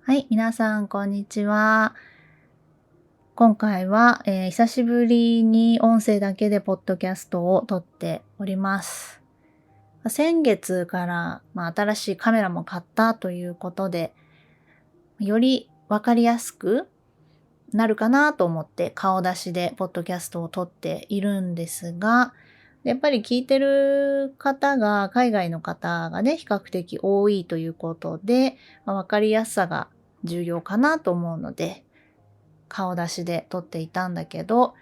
はい、皆さんこんにちは。今回は、久しぶりに音声だけでポッドキャストを撮っております。先月から、新しいカメラも買ったということで、よりわかりやすくなるかなと思って顔出しでポッドキャストを撮っているんですが、やっぱり聞いてる方が海外の方がね、比較的多いということで、わかりやすさが重要かなと思うので、顔出しで撮っていたんだけど、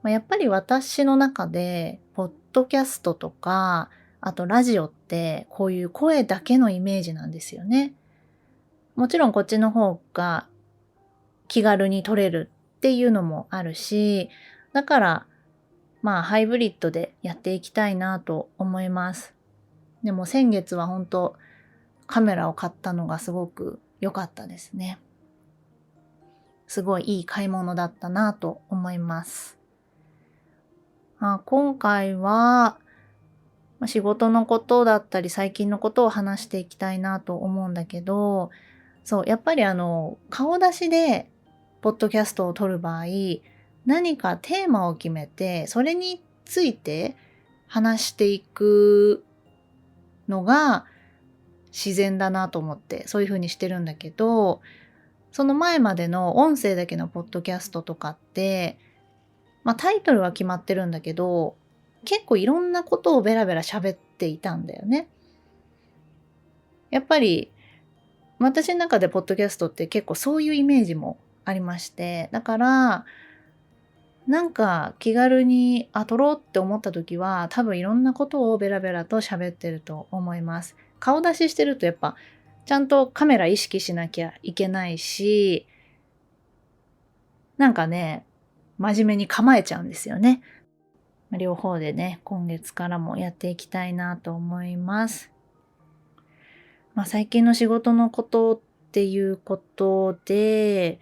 やっぱり私の中で、ポッドキャストとか、あとラジオって、こういう声だけのイメージなんですよね。もちろんこっちの方が気軽に撮れるっていうのもあるし、だからハイブリッドでやっていきたいなと思います。でも先月は本当カメラを買ったのがすごく良かったですね。すごいいい買い物だったなと思います。今回は仕事のことだったり最近のことを話していきたいなと思うんだけど、そう、やっぱり顔出しでポッドキャストを撮る場合、何かテーマを決めて、それについて話していくのが自然だなと思って、そういう風にしてるんだけど、その前までの音声だけのポッドキャストとかって、タイトルは決まってるんだけど、結構いろんなことをベラベラ喋っていたんだよね。やっぱり私の中でポッドキャストって結構そういうイメージもありまして、だからなんか気軽に撮ろうって思った時は多分いろんなことをベラベラと喋ってると思います。顔出ししてるとやっぱちゃんとカメラ意識しなきゃいけないし、なんかね、真面目に構えちゃうんですよね。両方でね、今月からもやっていきたいなと思います。最近の仕事のことっていうことで、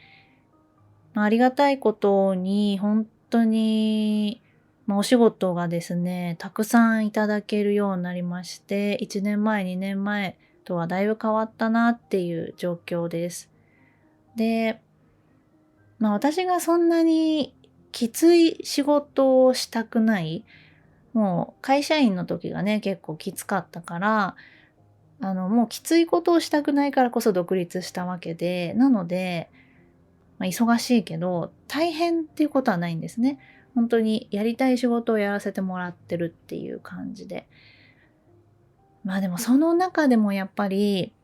ありがたいことに本当に、お仕事がですね、たくさんいただけるようになりまして、1年前、2年前とはだいぶ変わったなっていう状況です。で、私がそんなにきつい仕事をしたくない、もう会社員の時がね、結構きつかったから、もうきついことをしたくないからこそ独立したわけで、なので、忙しいけど、大変っていうことはないんですね。本当にやりたい仕事をやらせてもらってるっていう感じで。でもその中でもやっぱり、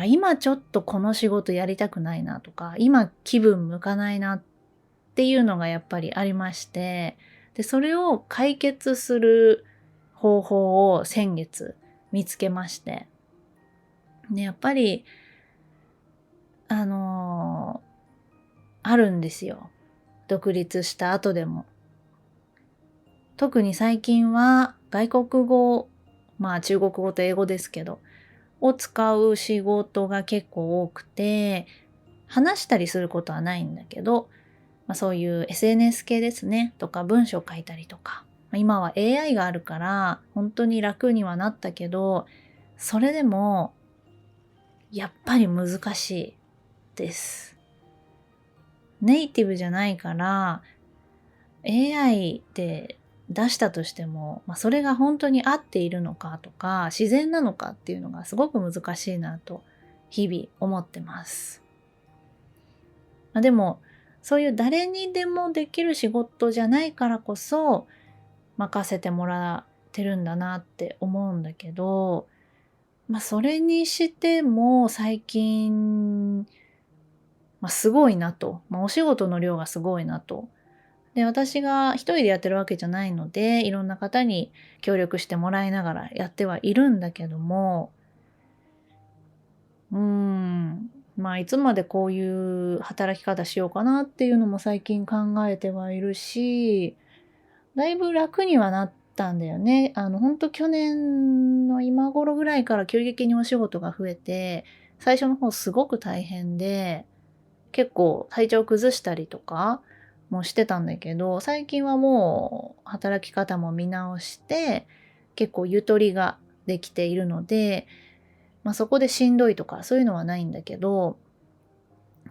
今ちょっとこの仕事やりたくないなとか、今気分向かないなっていうのがやっぱりありまして、で、それを解決する方法を先月見つけまして。ね、やっぱり、あのあるんですよ。独立した後でも。特に最近は外国語、中国語と英語ですけど、を使う仕事が結構多くて、話したりすることはないんだけど、そういう SNS 系ですね、とか文章書いたりとか、今は AI があるから本当に楽にはなったけど、それでもやっぱり難しいです。ネイティブじゃないから、AI で出したとしても、それが本当に合っているのかとか、自然なのかっていうのがすごく難しいなと日々思ってます。でも、そういう誰にでもできる仕事じゃないからこそ、任せてもらってるんだなって思うんだけど、それにしても最近、すごいなと、お仕事の量がすごいなと。で、私が一人でやってるわけじゃないので、いろんな方に協力してもらいながらやってはいるんだけども、いつまでこういう働き方しようかなっていうのも最近考えてはいるし、だいぶ楽にはなったんだよね。ほんと去年の今頃ぐらいから急激にお仕事が増えて、最初の方すごく大変で、結構体調崩したりとかもしてたんだけど、最近はもう働き方も見直して、結構ゆとりができているので、そこでしんどいとかそういうのはないんだけど、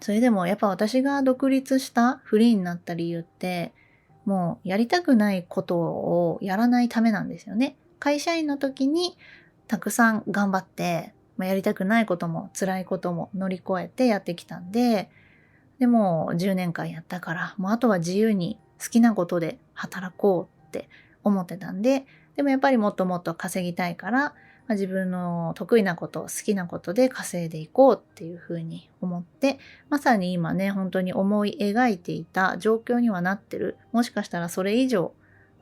それでもやっぱ私が独立したフリーになった理由って、もうやりたくないことをやらないためなんですよね。会社員の時にたくさん頑張って、やりたくないことも辛いことも乗り越えてやってきたんで、でも10年間やったから、もうあとは自由に好きなことで働こうって思ってたんで、でもやっぱりもっともっと稼ぎたいから、自分の得意なこと、好きなことで稼いでいこうっていうふうに思って、まさに今ね、本当に思い描いていた状況にはなってる。もしかしたらそれ以上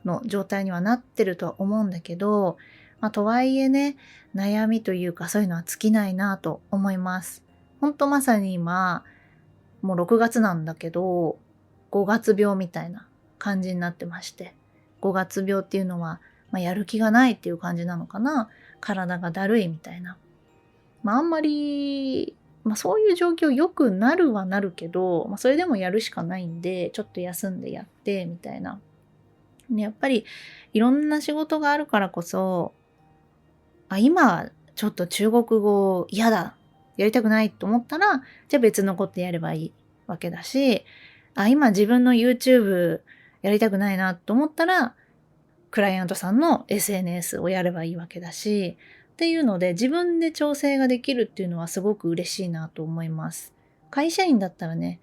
の状態にはなってるとは思うんだけど、とはいえね、悩みというかそういうのは尽きないなと思います。本当まさに今、もう6月なんだけど、5月病みたいな感じになってまして、5月病っていうのは、やる気がないっていう感じなのかな。体がだるいみたいな。あんまり、そういう状況良くなるはなるけど、それでもやるしかないんで、ちょっと休んでやってみたいな。ね、やっぱりいろんな仕事があるからこそ、今ちょっと中国語嫌だ、やりたくないと思ったら、じゃあ別のことやればいいわけだし、今自分の YouTube やりたくないなと思ったら、クライアントさんの SNS をやればいいわけだし、っていうので自分で調整ができるっていうのはすごく嬉しいなと思います。会社員だったらね、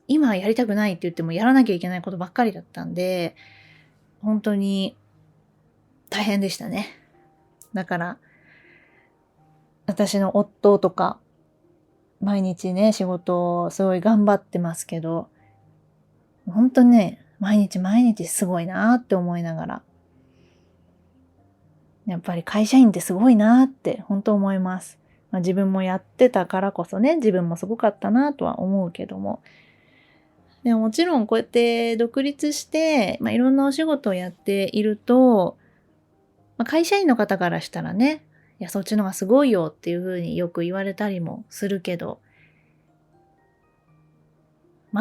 今やりたくないって言ってもやらなきゃいけないことばっかりだったんで、本当に大変でしたね。だから、私の夫とか、毎日ね、仕事をすごい頑張ってますけど、本当ね、毎日毎日すごいなって思いながら、やっぱり会社員ってすごいなって本当思います。自分もやってたからこそね、自分もすごかったなとは思うけども。でももちろんこうやって独立して、いろんなお仕事をやっていると、会社員の方からしたらね、いや、そっちの方がすごいよっていうふうによく言われたりもするけど、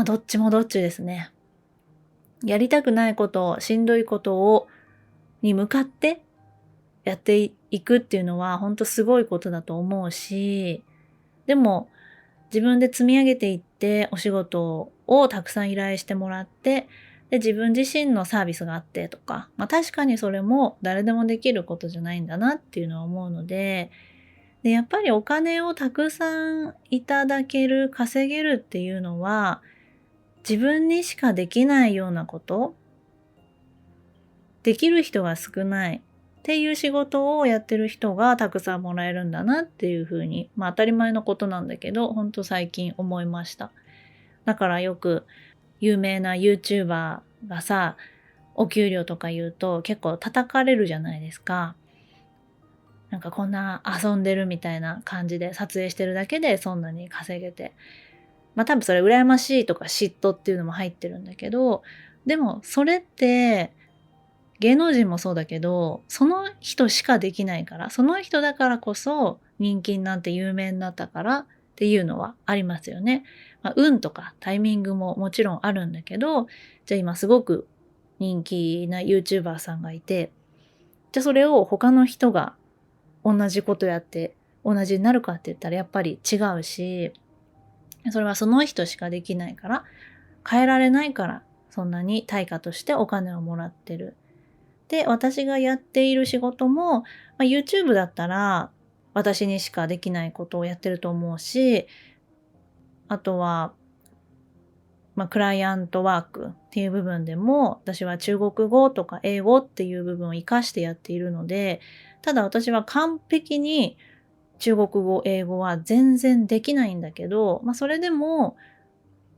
どっちもどっちですね。やりたくないこと、しんどいことに向かってやっていくっていうのは本当すごいことだと思うし、でも自分で積み上げていってお仕事をたくさん依頼してもらって、で自分自身のサービスがあってとか、確かにそれも誰でもできることじゃないんだなっていうのは思うので、やっぱりお金をたくさんいただける、稼げるっていうのは自分にしかできないようなこと、できる人が少ないっていう仕事をやってる人がたくさんもらえるんだなっていうふうに、当たり前のことなんだけど、本当最近思いました。だからよく有名な YouTuber がさ、お給料とか言うと結構叩かれるじゃないですか。なんかこんな遊んでるみたいな感じで撮影してるだけでそんなに稼げて。多分それ羨ましいとか嫉妬っていうのも入ってるんだけど、でもそれって芸能人もそうだけど、その人しかできないから、その人だからこそ人気になって有名になったからっていうのはありますよね。運とかタイミングももちろんあるんだけど、じゃあ今すごく人気な YouTuber さんがいて、じゃあそれを他の人が同じことやって同じになるかって言ったらやっぱり違うし、それはその人しかできないから、変えられないからそんなに対価としてお金をもらってる。で、私がやっている仕事も、YouTube だったら私にしかできないことをやってると思うし、あとは、クライアントワークっていう部分でも、私は中国語とか英語っていう部分を活かしてやっているので、ただ私は完璧に中国語、英語は全然できないんだけど、それでも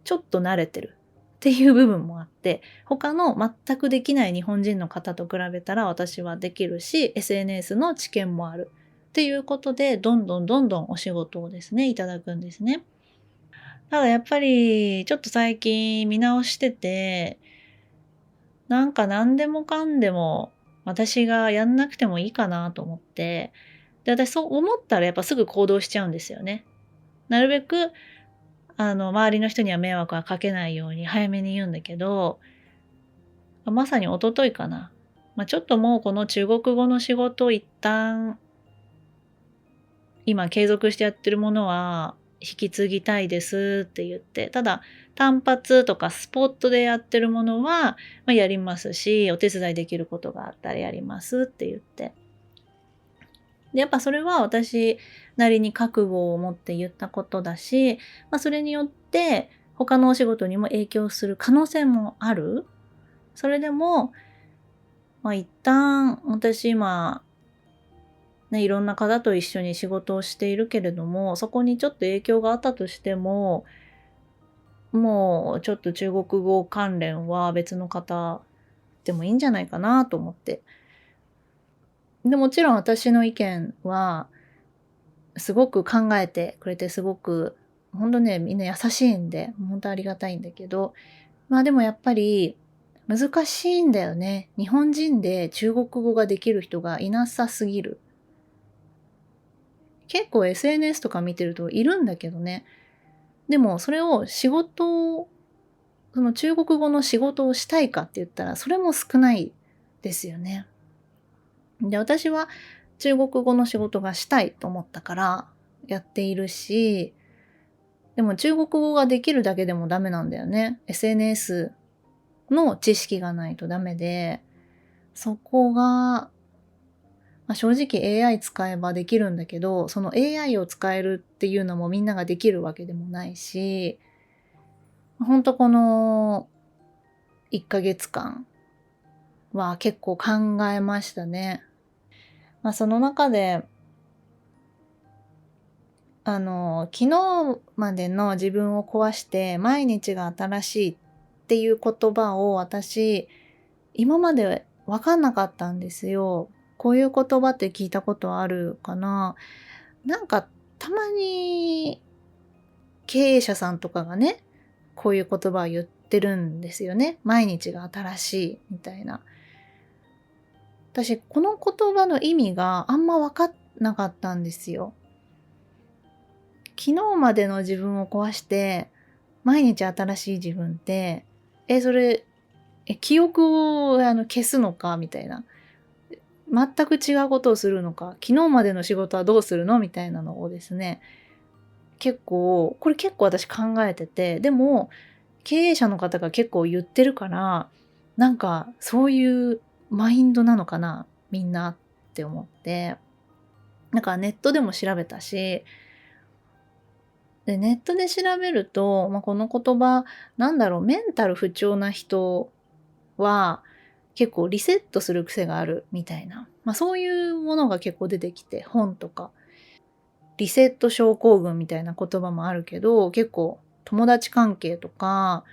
ちょっと慣れてるっていう部分もあって、他の全くできない日本人の方と比べたら私はできるし、SNS の知見もあるっていうことで、どんどんお仕事をですね、いただくんですね。ただやっぱりちょっと最近見直してて、なんか何でもかんでも私がやんなくてもいいかなと思って、で、私そう思ったらやっぱすぐ行動しちゃうんですよね。なるべく周りの人には迷惑はかけないように早めに言うんだけど、まさに一昨日かな。ちょっともうこの中国語の仕事を一旦、今継続してやってるものは引き継ぎたいですって言って、ただ単発とかスポットでやってるものは、やりますし、お手伝いできることがあったらやりますって言って。で、やっぱそれは私なりに覚悟を持って言ったことだし、それによって他のお仕事にも影響する可能性もある。それでも、一旦私今、ね、いろんな方と一緒に仕事をしているけれども、そこにちょっと影響があったとしても、もうちょっと中国語関連は別の方でもいいんじゃないかなと思って。で、もちろん私の意見はすごく考えてくれて、すごくほんとね、みんな優しいんで、ほんとありがたいんだけど、でもやっぱり難しいんだよね。日本人で中国語ができる人がいなさすぎる。結構 SNS とか見てるといるんだけどね。でもそれをその中国語の仕事をしたいかって言ったら、それも少ないですよね。で、私は中国語の仕事がしたいと思ったからやっているし、でも中国語ができるだけでもダメなんだよね。SNS の知識がないとダメで、そこが、正直 AI 使えばできるんだけど、その AI を使えるっていうのもみんなができるわけでもないし、ほんとこの1ヶ月間は結構考えましたね。その中で、昨日までの自分を壊して毎日が新しいっていう言葉を私、今までわかんなかったんですよ。こういう言葉って聞いたことあるかな？なんかたまに経営者さんとかがね、こういう言葉を言ってるんですよね。毎日が新しいみたいな。私、この言葉の意味があんま分かんなかったんですよ。昨日までの自分を壊して、毎日新しい自分って、それ、記憶を消すのかみたいな。全く違うことをするのか、昨日までの仕事はどうするのみたいなのをですね、これ結構私考えてて、でも、経営者の方が結構言ってるから、なんかそういうマインドなのかな、みんなって思って、なんかネットでも調べたし、で、ネットで調べると、この言葉、メンタル不調な人は、結構リセットする癖があるみたいな、そういうものが結構出てきて、本とか。リセット症候群みたいな言葉もあるけど、結構友達関係とか、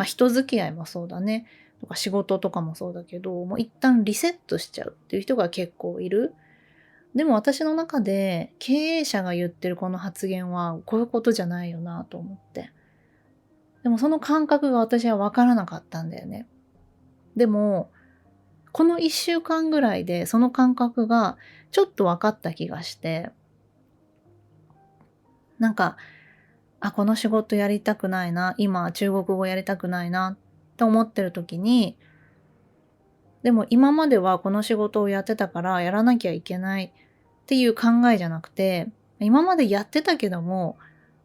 人付き合いもそうだね。とか仕事とかもそうだけど、もう一旦リセットしちゃうっていう人が結構いる。でも私の中で経営者が言ってるこの発言はこういうことじゃないよなと思って。でもその感覚が私はわからなかったんだよね。でも、この一週間ぐらいでその感覚がちょっと分かった気がして、なんか、この仕事やりたくないな、今中国語やりたくないなって思ってる時に、でも今まではこの仕事をやってたからやらなきゃいけないっていう考えじゃなくて、今までやってたけども、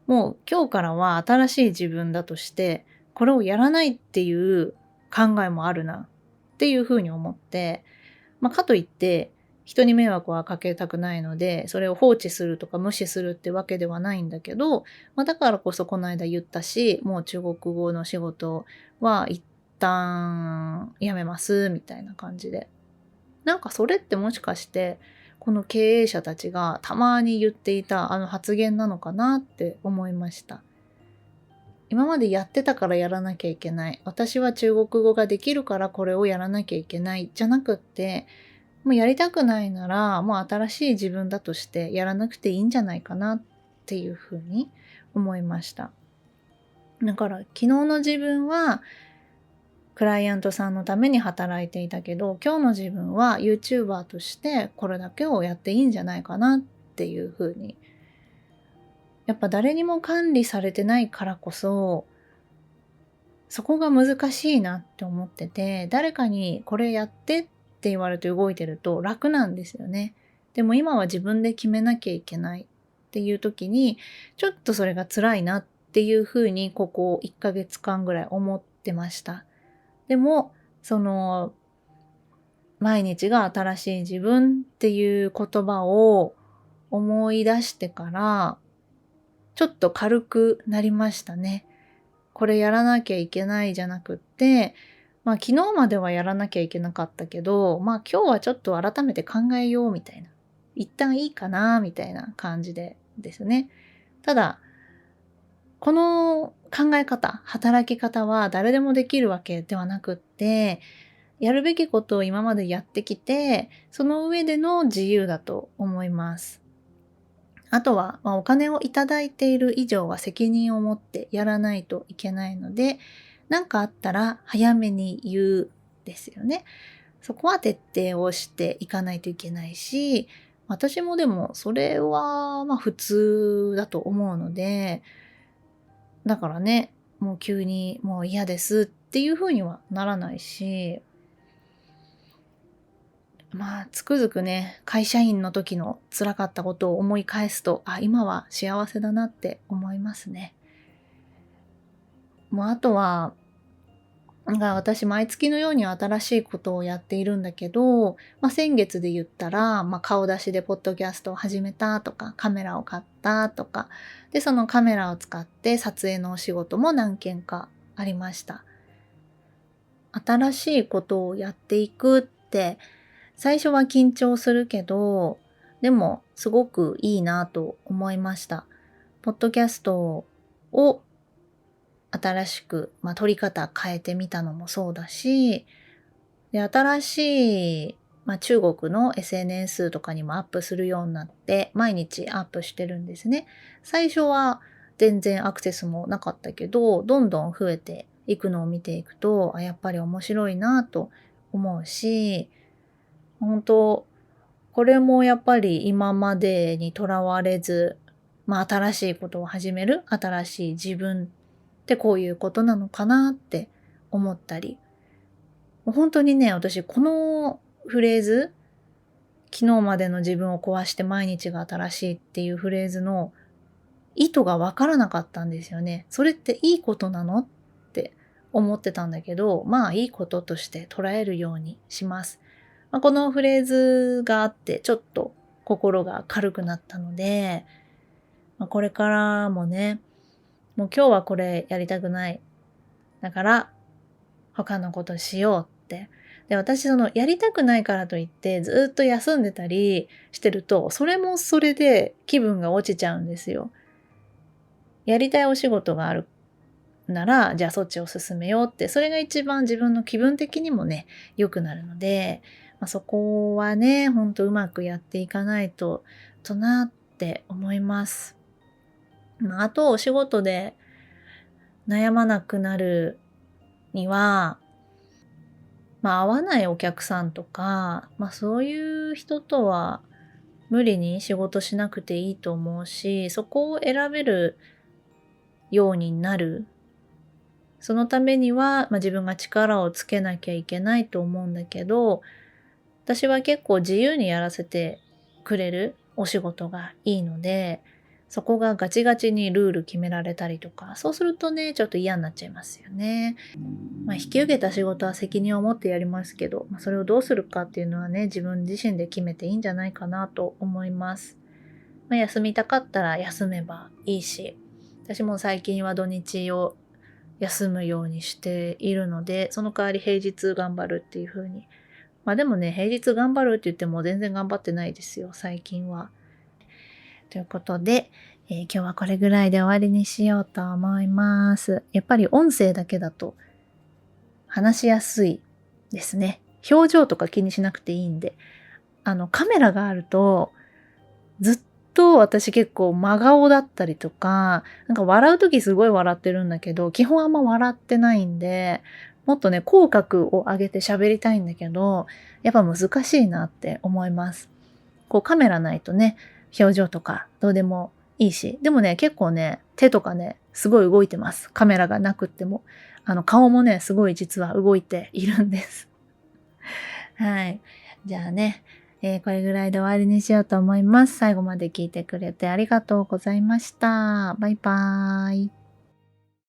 もう今日からは新しい自分だとして、これをやらないっていう考えもあるなっていうふうに思って、かといって人に迷惑はかけたくないので、それを放置するとか無視するってわけではないんだけど、だからこそこの間言ったし、もう中国語の仕事は一旦やめますみたいな感じで。なんかそれってもしかして、この経営者たちがたまに言っていたあの発言なのかなって思いました。今までやってたからやらなきゃいけない。私は中国語ができるからこれをやらなきゃいけない。じゃなくって、もうやりたくないなら、もう新しい自分だとしてやらなくていいんじゃないかなっていうふうに思いました。だから昨日の自分はクライアントさんのために働いていたけど、今日の自分は YouTuber としてこれだけをやっていいんじゃないかなっていうふうに。やっぱ誰にも管理されてないからこそ、そこが難しいなって思ってて、誰かにこれやってって言われて動いてると楽なんですよね。でも今は自分で決めなきゃいけないっっていう時に、ちょっとそれが辛いなっていうふうに、ここ1ヶ月間ぐらい思ってました。でも、毎日が新しい自分っていう言葉を思い出してから、ちょっと軽くなりましたね。これやらなきゃいけないじゃなくって、昨日まではやらなきゃいけなかったけど、今日はちょっと改めて考えようみたいな。一旦いいかなみたいな感じでですね。ただ、この考え方、働き方は誰でもできるわけではなくって、やるべきことを今までやってきて、その上での自由だと思います。あとは、お金をいただいている以上は責任を持ってやらないといけないので、何かあったら早めに言うですよね。そこは徹底をしていかないといけないし、私もでもそれは普通だと思うので、だからね、もう急にもう嫌ですっていう風にはならないし、つくづくね、会社員の時の辛かったことを思い返すと、今は幸せだなって思いますね。あとは、私毎月のように新しいことをやっているんだけど、先月で言ったら、顔出しでポッドキャストを始めたとか、カメラを買ったとか、で、そのカメラを使って撮影のお仕事も何件かありました。新しいことをやっていくって、最初は緊張するけど、でもすごくいいなと思いました。ポッドキャストを新しく、撮り方変えてみたのもそうだし、で新しい、中国の SNS とかにもアップするようになって、毎日アップしてるんですね。最初は全然アクセスもなかったけど、どんどん増えていくのを見ていくと、やっぱり面白いなと思うし、本当これもやっぱり今までにとらわれず、新しいことを始める、新しい自分ってこういうことなのかなって思ったり。本当にね、私このフレーズ、昨日までの自分を壊して毎日が新しいっていうフレーズの意図がわからなかったんですよね。それっていいことなのって思ってたんだけど、いいこととして捉えるようにします。このフレーズがあってちょっと心が軽くなったので、これからもね、もう今日はこれやりたくない。だから他のことしようって。で、私やりたくないからといってずっと休んでたりしてると、それもそれで気分が落ちちゃうんですよ。やりたいお仕事があるなら、じゃあそっちを進めようって、それが一番自分の気分的にもね、良くなるので、そこはね、ほんとうまくやっていかないとなって思います。あとお仕事で悩まなくなるには、合わないお客さんとか、そういう人とは無理に仕事しなくていいと思うし、そこを選べるようになる。そのためには、自分が力をつけなきゃいけないと思うんだけど、私は結構自由にやらせてくれるお仕事がいいので、そこがガチガチにルール決められたりとか、そうするとね、ちょっと嫌になっちゃいますよね。引き受けた仕事は責任を持ってやりますけど、それをどうするかっていうのはね、自分自身で決めていいんじゃないかなと思います。休みたかったら休めばいいし、私も最近は土日を休むようにしているので、その代わり平日頑張るっていう風に。でもね、平日頑張るって言っても全然頑張ってないですよ、最近は。ということで、今日はこれぐらいで終わりにしようと思います。やっぱり音声だけだと話しやすいですね。表情とか気にしなくていいんで。カメラがあると、ずっと私結構真顔だったりとか、笑うときすごい笑ってるんだけど、基本あんま笑ってないんで、もっとね、口角を上げて喋りたいんだけど、やっぱ難しいなって思います。カメラないとね、表情とかどうでもいいし、でもね、結構ね、手とかね、すごい動いてます。カメラがなくっても。顔もね、すごい実は動いているんです。はい。じゃあね、これぐらいで終わりにしようと思います。最後まで聞いてくれてありがとうございました。バイバーイ。